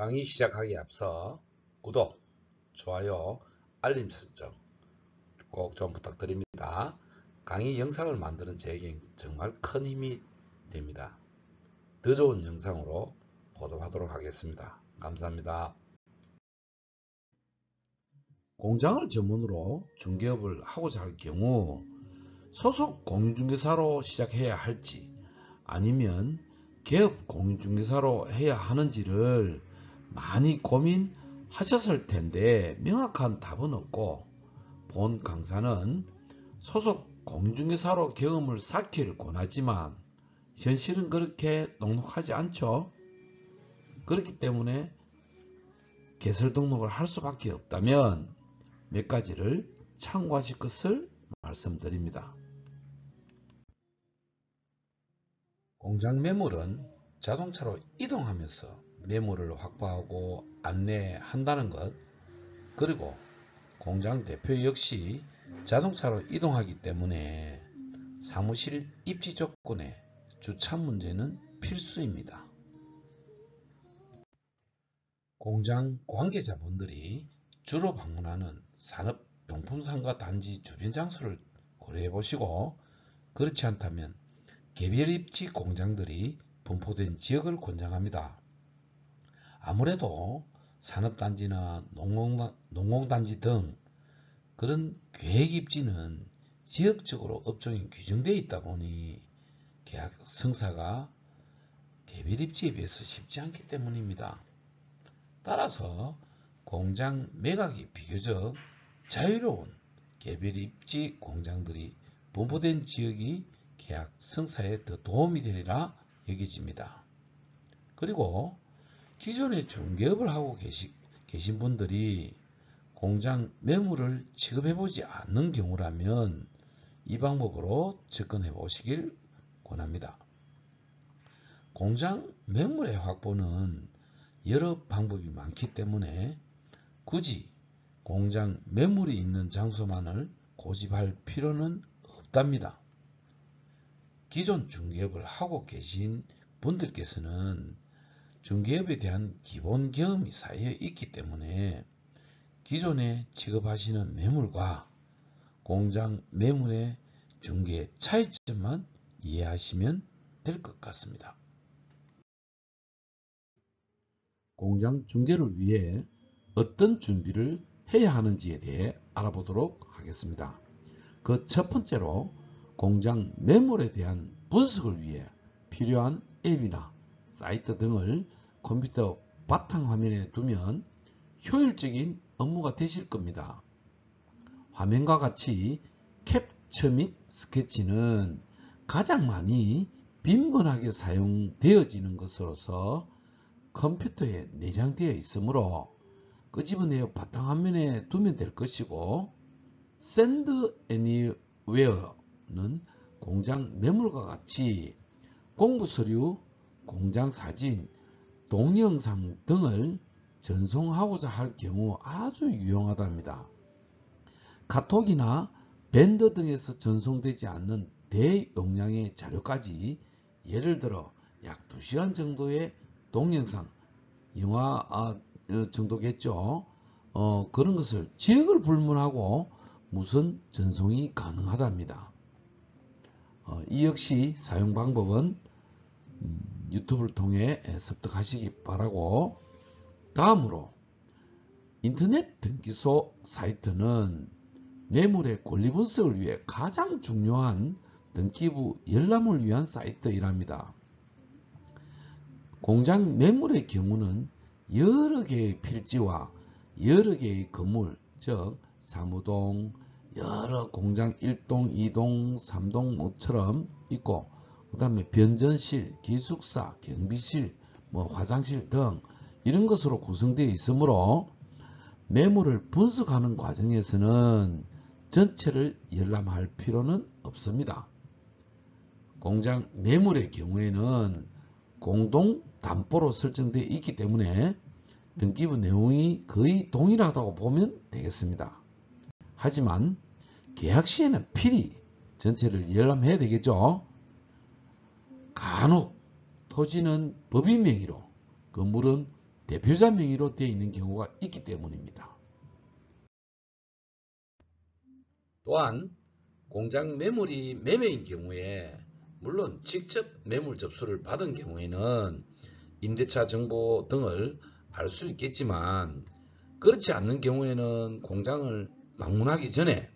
강의 시작하기에 앞서 구독, 좋아요, 알림 설정 꼭 좀 부탁드립니다. 강의 영상을 만드는 저에게 정말 큰 힘이 됩니다. 더 좋은 영상으로 보도하도록 하겠습니다. 감사합니다. 공장을 전문으로 중개업을 하고자 할 경우 소속 공인중개사로 시작해야 할지 아니면 개업 공인중개사로 해야 하는지를 많이 고민하셨을 텐데 명확한 답은 없고 본 강사는 소속 공인중개사로 경험을 쌓기를 권하지만 현실은 그렇게 녹록하지 않죠. 그렇기 때문에 개설 등록을 할 수밖에 없다면 몇 가지를 참고하실 것을 말씀드립니다. 공장 매물은 자동차로 이동하면서 매물을 확보하고 안내한다는 것, 그리고 공장 대표 역시 자동차로 이동하기 때문에 사무실 입지 조건에 주차 문제는 필수입니다. 공장 관계자분들이 주로 방문하는 산업용품상가 단지 주변 장소를 고려해 보시고 그렇지 않다면 개별 입지 공장들이 분포된 지역을 권장합니다. 아무래도 산업단지나 농공단지 등 그런 계획 입지는 지역적으로 업종이 규정되어 있다 보니 계약 성사가 개별 입지에 비해서 쉽지 않기 때문입니다. 따라서 공장 매각이 비교적 자유로운 개별 입지 공장들이 분포된 지역이 계약 성사에 더 도움이 되리라 여겨집니다. 그리고 기존에 중개업을 하고 계신 분들이 공장 매물을 취급해보지 않는 경우라면 이 방법으로 접근해 보시길 권합니다. 공장 매물의 확보는 여러 방법이 많기 때문에 굳이 공장 매물이 있는 장소만을 고집할 필요는 없답니다. 기존 중개업을 하고 계신 분들께서는 중개업에 대한 기본 경험이 쌓여 있기 때문에 기존에 취급하시는 매물과 공장 매물의 중개 차이점만 이해하시면 될 것 같습니다. 공장 중개를 위해 어떤 준비를 해야 하는지에 대해 알아보도록 하겠습니다. 그 첫 번째로 공장 매물에 대한 분석을 위해 필요한 앱이나 사이트 등을 컴퓨터 바탕화면에 두면 효율적인 업무가 되실 겁니다. 화면과 같이 캡처 및 스케치는 가장 많이 빈번하게 사용되어지는 것으로서 컴퓨터에 내장되어 있으므로 끄집어내어 바탕화면에 두면 될 것이고 Send Anywhere는 공장 매물과 같이 공부서류, 공장 사진, 동영상 등을 전송하고자 할 경우 아주 유용하답니다. 카톡이나 밴더 등에서 전송되지 않는 대용량의 자료까지 예를 들어 약 2시간 정도의 동영상, 영화 정도겠죠. 그런 것을 지역을 불문하고 무선 전송이 가능하답니다. 이 역시 사용 방법은 유튜브를 통해 습득하시기 바라고, 다음으로 인터넷 등기소 사이트는 매물의 권리 분석을 위해 가장 중요한 등기부 열람을 위한 사이트이랍니다. 공장 매물의 경우는 여러 개의 필지와 여러 개의 건물, 즉 사무동, 여러 공장 1동, 2동, 3동 뭐처럼 있고, 그 다음에 변전실, 기숙사, 경비실, 화장실 등 이런 것으로 구성되어 있으므로 매물을 분석하는 과정에서는 전체를 열람할 필요는 없습니다. 공장 매물의 경우에는 공동 담보로 설정되어 있기 때문에 등기부 내용이 거의 동일하다고 보면 되겠습니다. 하지만 계약 시에는 필히 전체를 열람해야 되겠죠. 간혹 토지는 법인 명의로, 건물은 대표자 명의로 되어 있는 경우가 있기 때문입니다. 또한 공장 매물이 매매인 경우에 물론 직접 매물 접수를 받은 경우에는 임대차 정보 등을 알 수 있겠지만 그렇지 않는 경우에는 공장을 방문하기 전에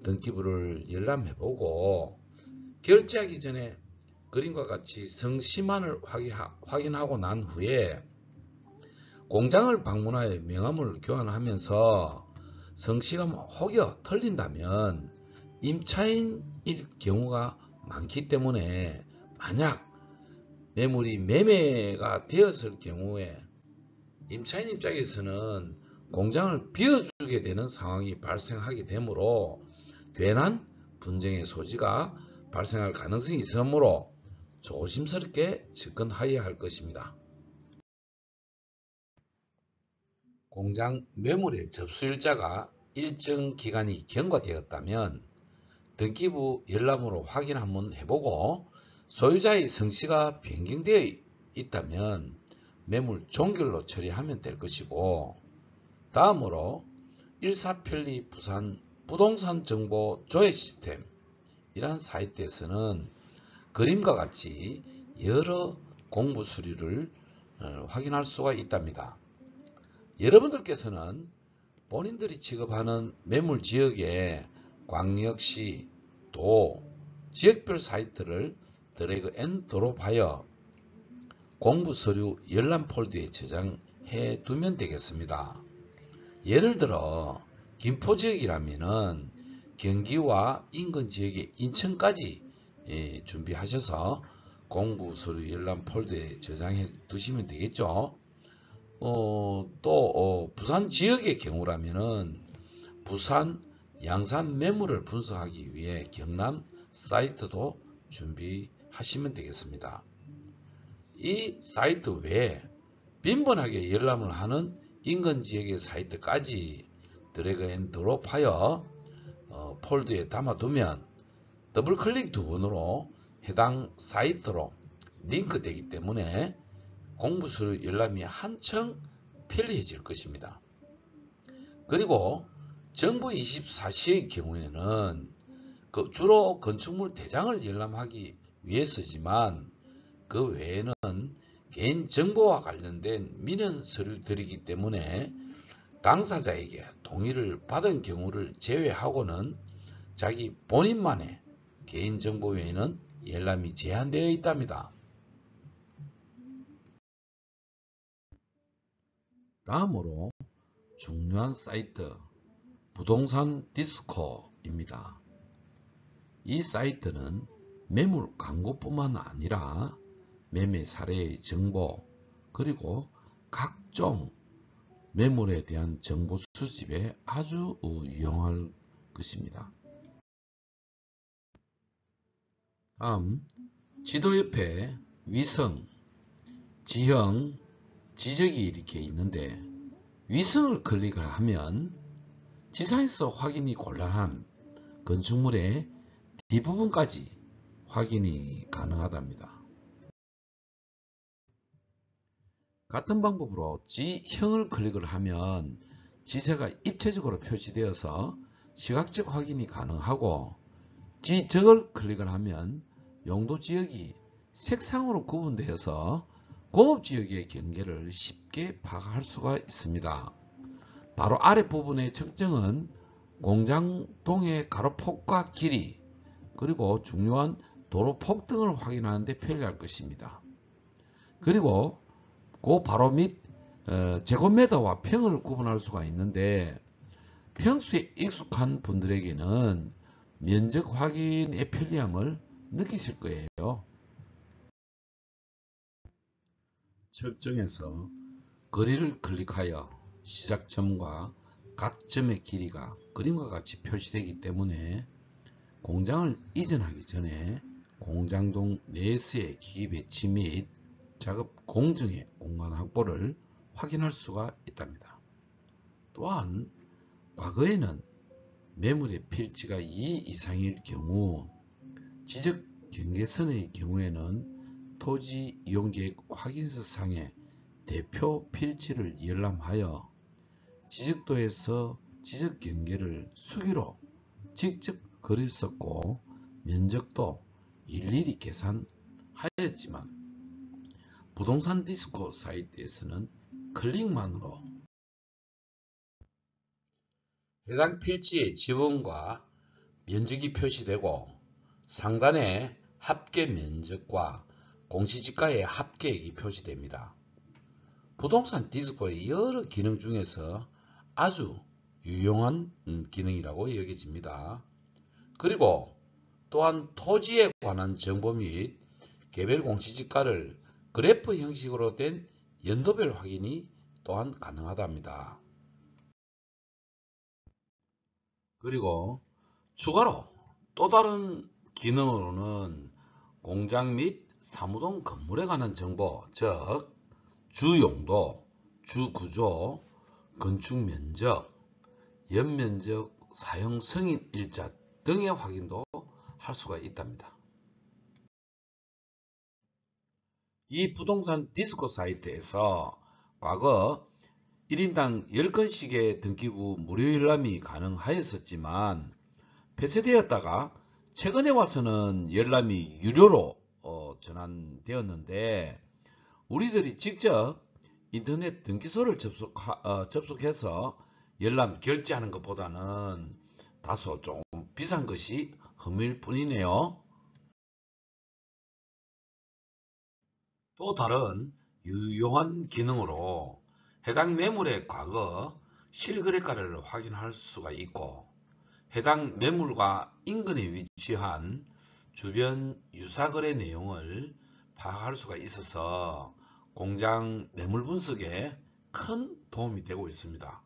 등기부를 열람해보고 결제하기 전에 그림과 같이 성씨만을 확인하고 난 후에 공장을 방문하여 명함을 교환하면서 성씨가 혹여 틀린다면 임차인일 경우가 많기 때문에 만약 매물이 매매가 되었을 경우에 임차인 입장에서는 공장을 비워주게 되는 상황이 발생하게 되므로 괜한 분쟁의 소지가 발생할 가능성이 있으므로 조심스럽게 접근하여야 할 것입니다. 공장 매물의 접수일자가 일정 기간이 경과되었다면 등기부 열람으로 확인 한번 해보고 소유자의 성씨가 변경되어 있다면 매물 종결로 처리하면 될 것이고, 다음으로 일사편리 부산 부동산 정보 조회 시스템 이러한 사이트에서는 그림과 같이 여러 공부 서류를 확인할 수가 있답니다. 여러분들께서는 본인들이 취급하는 매물 지역의 광역시, 도, 지역별 사이트를 드래그 앤 드롭하여 공부 서류 열람 폴더에 저장해 두면 되겠습니다. 예를 들어 김포 지역이라면은 경기와 인근 지역의 인천까지 준비하셔서 공부 서류 열람 폴더에 저장해 두시면 되겠죠. 또 부산 지역의 경우라면은 부산, 양산 매물을 분석하기 위해 경남 사이트도 준비하시면 되겠습니다. 이 사이트 외에 빈번하게 열람을 하는 인근 지역의 사이트까지 드래그 앤 드롭하여 폴더에 담아두면 더블 클릭 두 번으로 해당 사이트로 링크되기 때문에 공부서류 열람이 한층 편리해질 것입니다. 그리고 정부 24시의 경우에는 주로 건축물 대장을 열람하기 위해서지만 그 외에는 개인정보와 관련된 민원 서류들이기 때문에 당사자에게 동의를 받은 경우를 제외하고는 자기 본인만의 개인정보 외에는 열람이 제한되어 있답니다. 다음으로 중요한 사이트 부동산 디스코입니다. 이 사이트는 매물 광고뿐만 아니라 매매 사례의 정보 그리고 각종 매물에 대한 정보 수집에 아주 유용할 것입니다. 다음 지도 옆에 위성, 지형, 지적이 이렇게 있는데 위성을 클릭을 하면 지상에서 확인이 곤란한 건축물의 뒷부분까지 확인이 가능하답니다. 같은 방법으로 지형을 클릭을 하면 지세가 입체적으로 표시되어서 시각적 확인이 가능하고 지적을 클릭을 하면 용도 지역이 색상으로 구분되어서 공업지역의 경계를 쉽게 파악할 수가 있습니다. 바로 아랫부분의 측정은 공장동의 가로폭과 길이 그리고 중요한 도로폭 등을 확인하는 데 편리할 것입니다. 그리고 그 바로 밑 제곱미터와 평을 구분할 수가 있는데 평수에 익숙한 분들에게는 면적 확인의 편리함을 느끼실 거예요. 측정에서 거리를 클릭하여 시작점과 각 점의 길이가 그림과 같이 표시되기 때문에 공장을 이전하기 전에 공장동 내수의 기기 배치 및 작업 공정의 공간 확보를 확인할 수가 있답니다. 또한 과거에는 매물의 필지가 2 이상일 경우 지적 경계선의 경우에는 토지 이용계획 확인서상에 대표 필지를 열람하여 지적도에서 지적 경계를 수기로 직접 그렸었고 면적도 일일이 계산하였지만 부동산 디스코 사이트에서는 클릭만으로 해당 필지의 지원과 면적이 표시되고 상단에 합계 면적과 공시지가의 합계액이 표시됩니다. 부동산 디스코의 여러 기능 중에서 아주 유용한 기능이라고 여겨집니다. 그리고 또한 토지에 관한 정보 및 개별 공시지가를 그래프 형식으로 된 연도별 확인이 또한 가능하답니다. 그리고 추가로 또 다른 기능으로는 공장 및 사무동 건물에 관한 정보, 즉 주용도, 주구조, 건축 면적, 연면적, 사용 승인 일자 등의 확인도 할 수가 있답니다. 이 부동산 디스코 사이트에서 과거 1인당 10건씩의 등기부 무료 열람이 가능하였었지만 폐쇄되었다가 최근에 와서는 열람이 유료로 전환되었는데 우리들이 직접 인터넷 등기소를 접속해서 열람 결제하는 것보다는 다소 좀 비싼 것이 흠일 뿐이네요. 또 다른 유용한 기능으로 해당 매물의 과거 실거래가를 확인할 수가 있고 해당 매물과 인근에 위치한 주변 유사거래 내용을 파악할 수가 있어서 공장 매물 분석에 큰 도움이 되고 있습니다.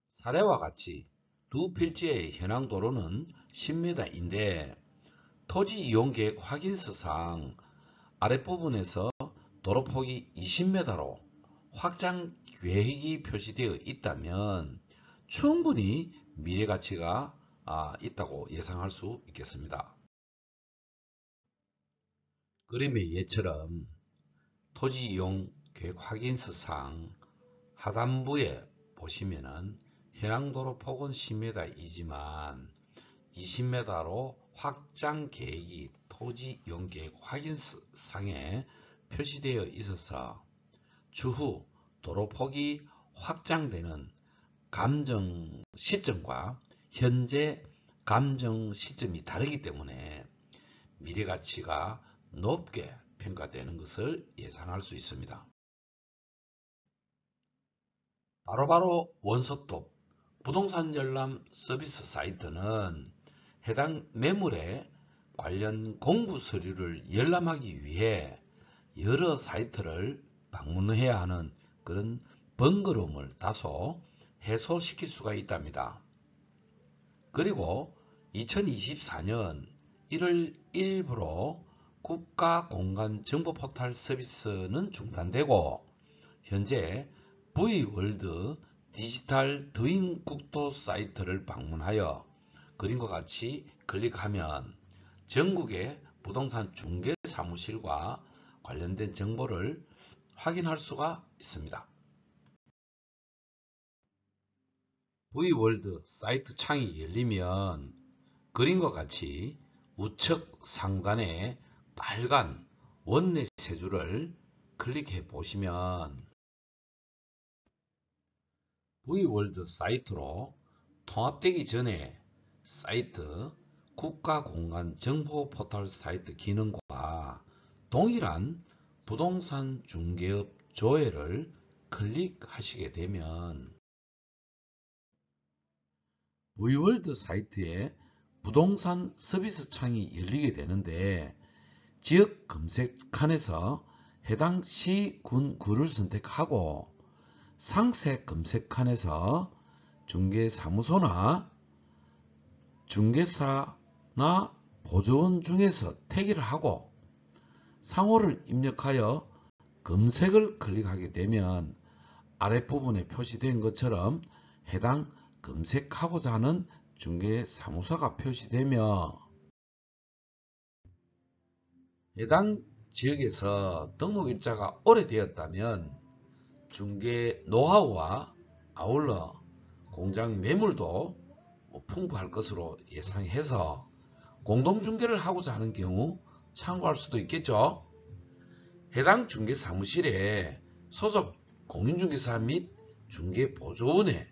사례와 같이 두 필지의 현황 도로는 10m인데 토지 이용계획 확인서상 아랫부분에서 도로폭이 20m로 확장 계획이 표시되어 있다면 충분히 미래가치가 있다고 예상할 수 있겠습니다. 그림의 예처럼 토지 이용 계획 확인서상 하단부에 보시면은 해당 도로폭은 10m이지만 20m로 확장 계획이 토지 이용 계획 확인상에 표시되어 있어서 추후 도로폭이 확장되는 감정 시점과 현재 감정 시점이 다르기 때문에 미래가치가 높게 평가되는 것을 예상할 수 있습니다. 바로바로 원소톱 부동산 열람 서비스 사이트는 해당 매물에 관련 공부 서류를 열람하기 위해 여러 사이트를 방문해야 하는 그런 번거로움을 다소 해소시킬 수가 있답니다. 그리고 2024년 1월 1일부로 국가공간정보포털 서비스는 중단되고 현재 V월드 디지털 드림 국도 사이트를 방문하여 그림과 같이 클릭하면 전국의 부동산 중개 사무실과 관련된 정보를 확인할 수가 있습니다. V월드 사이트 창이 열리면 그림과 같이 우측 상단에 빨간 원내 세 줄을 클릭해 보시면 V월드 사이트로 통합되기 전에 사이트 국가공간정보포털 사이트 기능과 동일한 부동산 중개업 조회를 클릭하시게 되면 V월드 사이트에 부동산 서비스 창이 열리게 되는데 지역 검색칸에서 해당 시, 군, 구를 선택하고 상세 검색칸에서 중개사무소나 중개사나 보조원 중에서 태기를 하고 상호를 입력하여 검색을 클릭하게 되면 아랫부분에 표시된 것처럼 해당 검색하고자 하는 중개사무소가 표시되며 해당 지역에서 등록일자가 오래되었다면 중개 노하우와 아울러 공장 매물도 풍부할 것으로 예상해서 공동중개를 하고자 하는 경우 참고할 수도 있겠죠. 해당 중개사무실에 소속 공인중개사 및 중개보조원의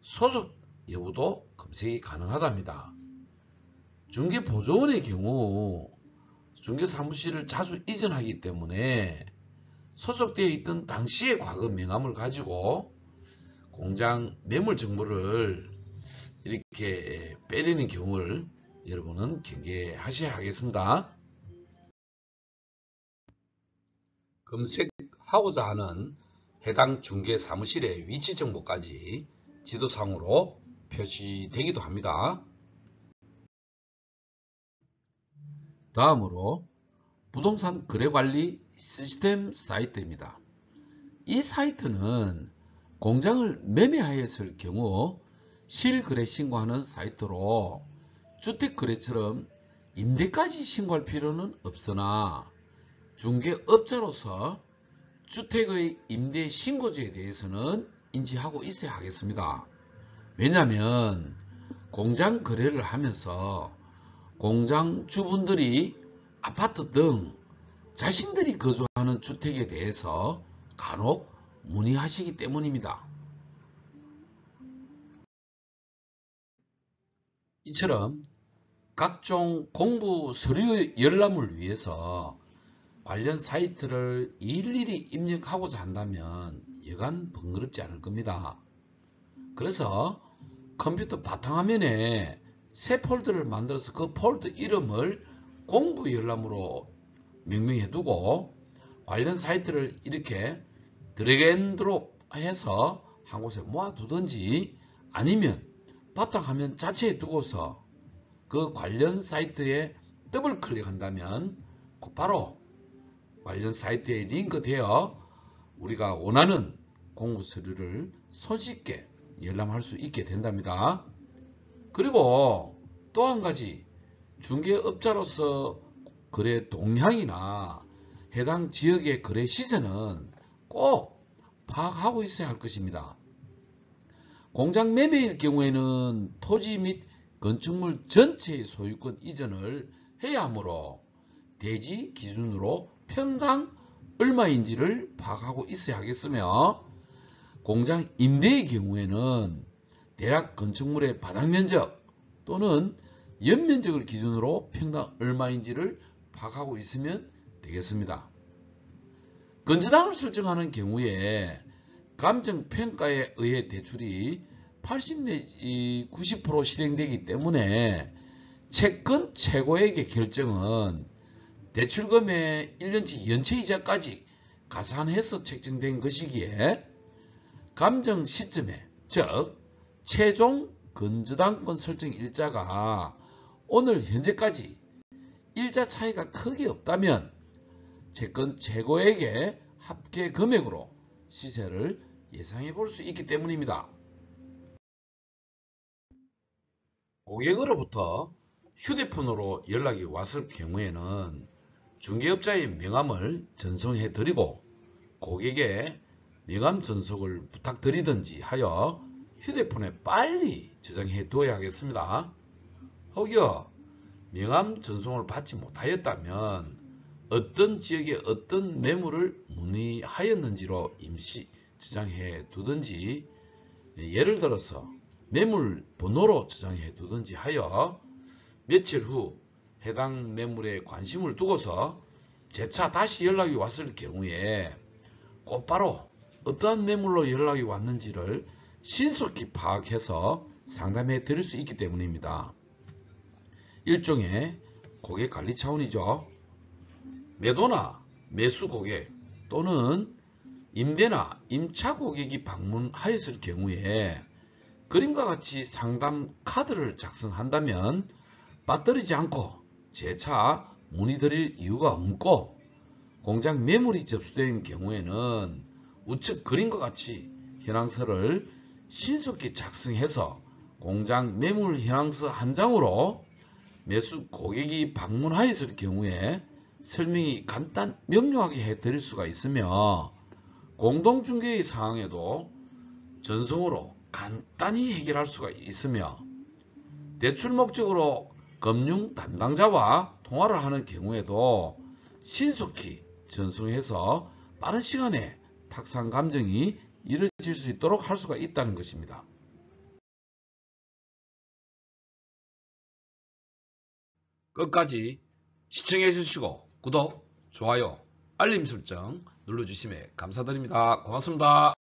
소속 여부도 검색이 가능하답니다. 중개보조원의 경우 중개사무실을 자주 이전하기 때문에 소속되어 있던 당시의 과거 명함을 가지고 공장 매물 정보를 이렇게 빼내는 경우를 여러분은 경계하셔야 하겠습니다. 검색하고자 하는 해당 중개사무실의 위치 정보까지 지도상으로 표시되기도 합니다. 다음으로 부동산 거래관리 시스템 사이트입니다. 이 사이트는 공장을 매매하였을 경우 실거래 신고하는 사이트로 주택거래처럼 임대까지 신고할 필요는 없으나 중개업자로서 주택의 임대 신고제에 대해서는 인지하고 있어야 하겠습니다. 왜냐하면 공장 거래를 하면서 공장 주분들이 아파트 등 자신들이 거주하는 주택에 대해서 간혹 문의하시기 때문입니다. 이처럼 각종 공부 서류 열람을 위해서 관련 사이트를 일일이 입력하고자 한다면 여간 번거롭지 않을 겁니다. 그래서 컴퓨터 바탕화면에 새 폴더를 만들어서 그 폴더 이름을 공부 열람으로 명명해 두고 관련 사이트를 이렇게 드래그 앤 드롭 해서 한 곳에 모아두든지 아니면 바탕화면 자체에 두고서 그 관련 사이트에 더블 클릭한다면 곧바로 관련 사이트에 링크되어 우리가 원하는 공부 서류를 손쉽게 열람할 수 있게 된답니다. 그리고 또 한 가지 중개업자로서 거래 동향이나 해당 지역의 거래 시세는 꼭 파악하고 있어야 할 것입니다. 공장 매매일 경우에는 토지 및 건축물 전체의 소유권 이전을 해야 하므로 대지 기준으로 평당 얼마인지를 파악하고 있어야 하겠으며 공장 임대의 경우에는 대략 건축물의 바닥 면적 또는 연면적을 기준으로 평당 얼마인지를 파악하고 있으면 되겠습니다. 건저당을 설정하는 경우에 감정평가에 의해 대출이 80 내지 90% 실행되기 때문에 채권 최고액의 결정은 대출금의 1년치 연체이자까지 가산해서 책정된 것이기에 감정 시점에 즉 최종 건저당권 설정 일자가 오늘 현재까지 일자 차이가 크게 없다면 채권 최고액의 합계 금액으로 시세를 예상해 볼 수 있기 때문입니다. 고객으로부터 휴대폰으로 연락이 왔을 경우에는 중개업자의 명함을 전송해 드리고 고객의 명함 전송을 부탁드리든지 하여 휴대폰에 빨리 저장해 두어야 하겠습니다. 혹여 명함 전송을 받지 못하였다면 어떤 지역에 어떤 매물을 문의하였는지로 임시 저장해 두든지 예를 들어서 매물 번호로 저장해 두든지 하여 며칠 후 해당 매물에 관심을 두고서 재차 다시 연락이 왔을 경우에 곧바로 어떠한 매물로 연락이 왔는지를 신속히 파악해서 상담해 드릴 수 있기 때문입니다. 일종의 고객 관리 차원이죠. 매도나 매수 고객 또는 임대나 임차 고객이 방문하였을 경우에 그림과 같이 상담 카드를 작성한다면 빠뜨리지 않고 재차 문의드릴 이유가 없고 공장 매물이 접수된 경우에는 우측 그림과 같이 현황서를 신속히 작성해서 공장 매물 현황서 한 장으로 매수 고객이 방문하였을 경우에 설명이 명료하게 해드릴 수가 있으며 공동중개의 상황에도 전송으로 간단히 해결할 수가 있으며 대출 목적으로 금융 담당자와 통화를 하는 경우에도 신속히 전송해서 빠른 시간에 탁상 감정이 이루어질 수 있도록 할 수가 있다는 것입니다. 끝까지 시청해 주시고 구독, 좋아요, 알림 설정 눌러주시면 감사드립니다. 고맙습니다.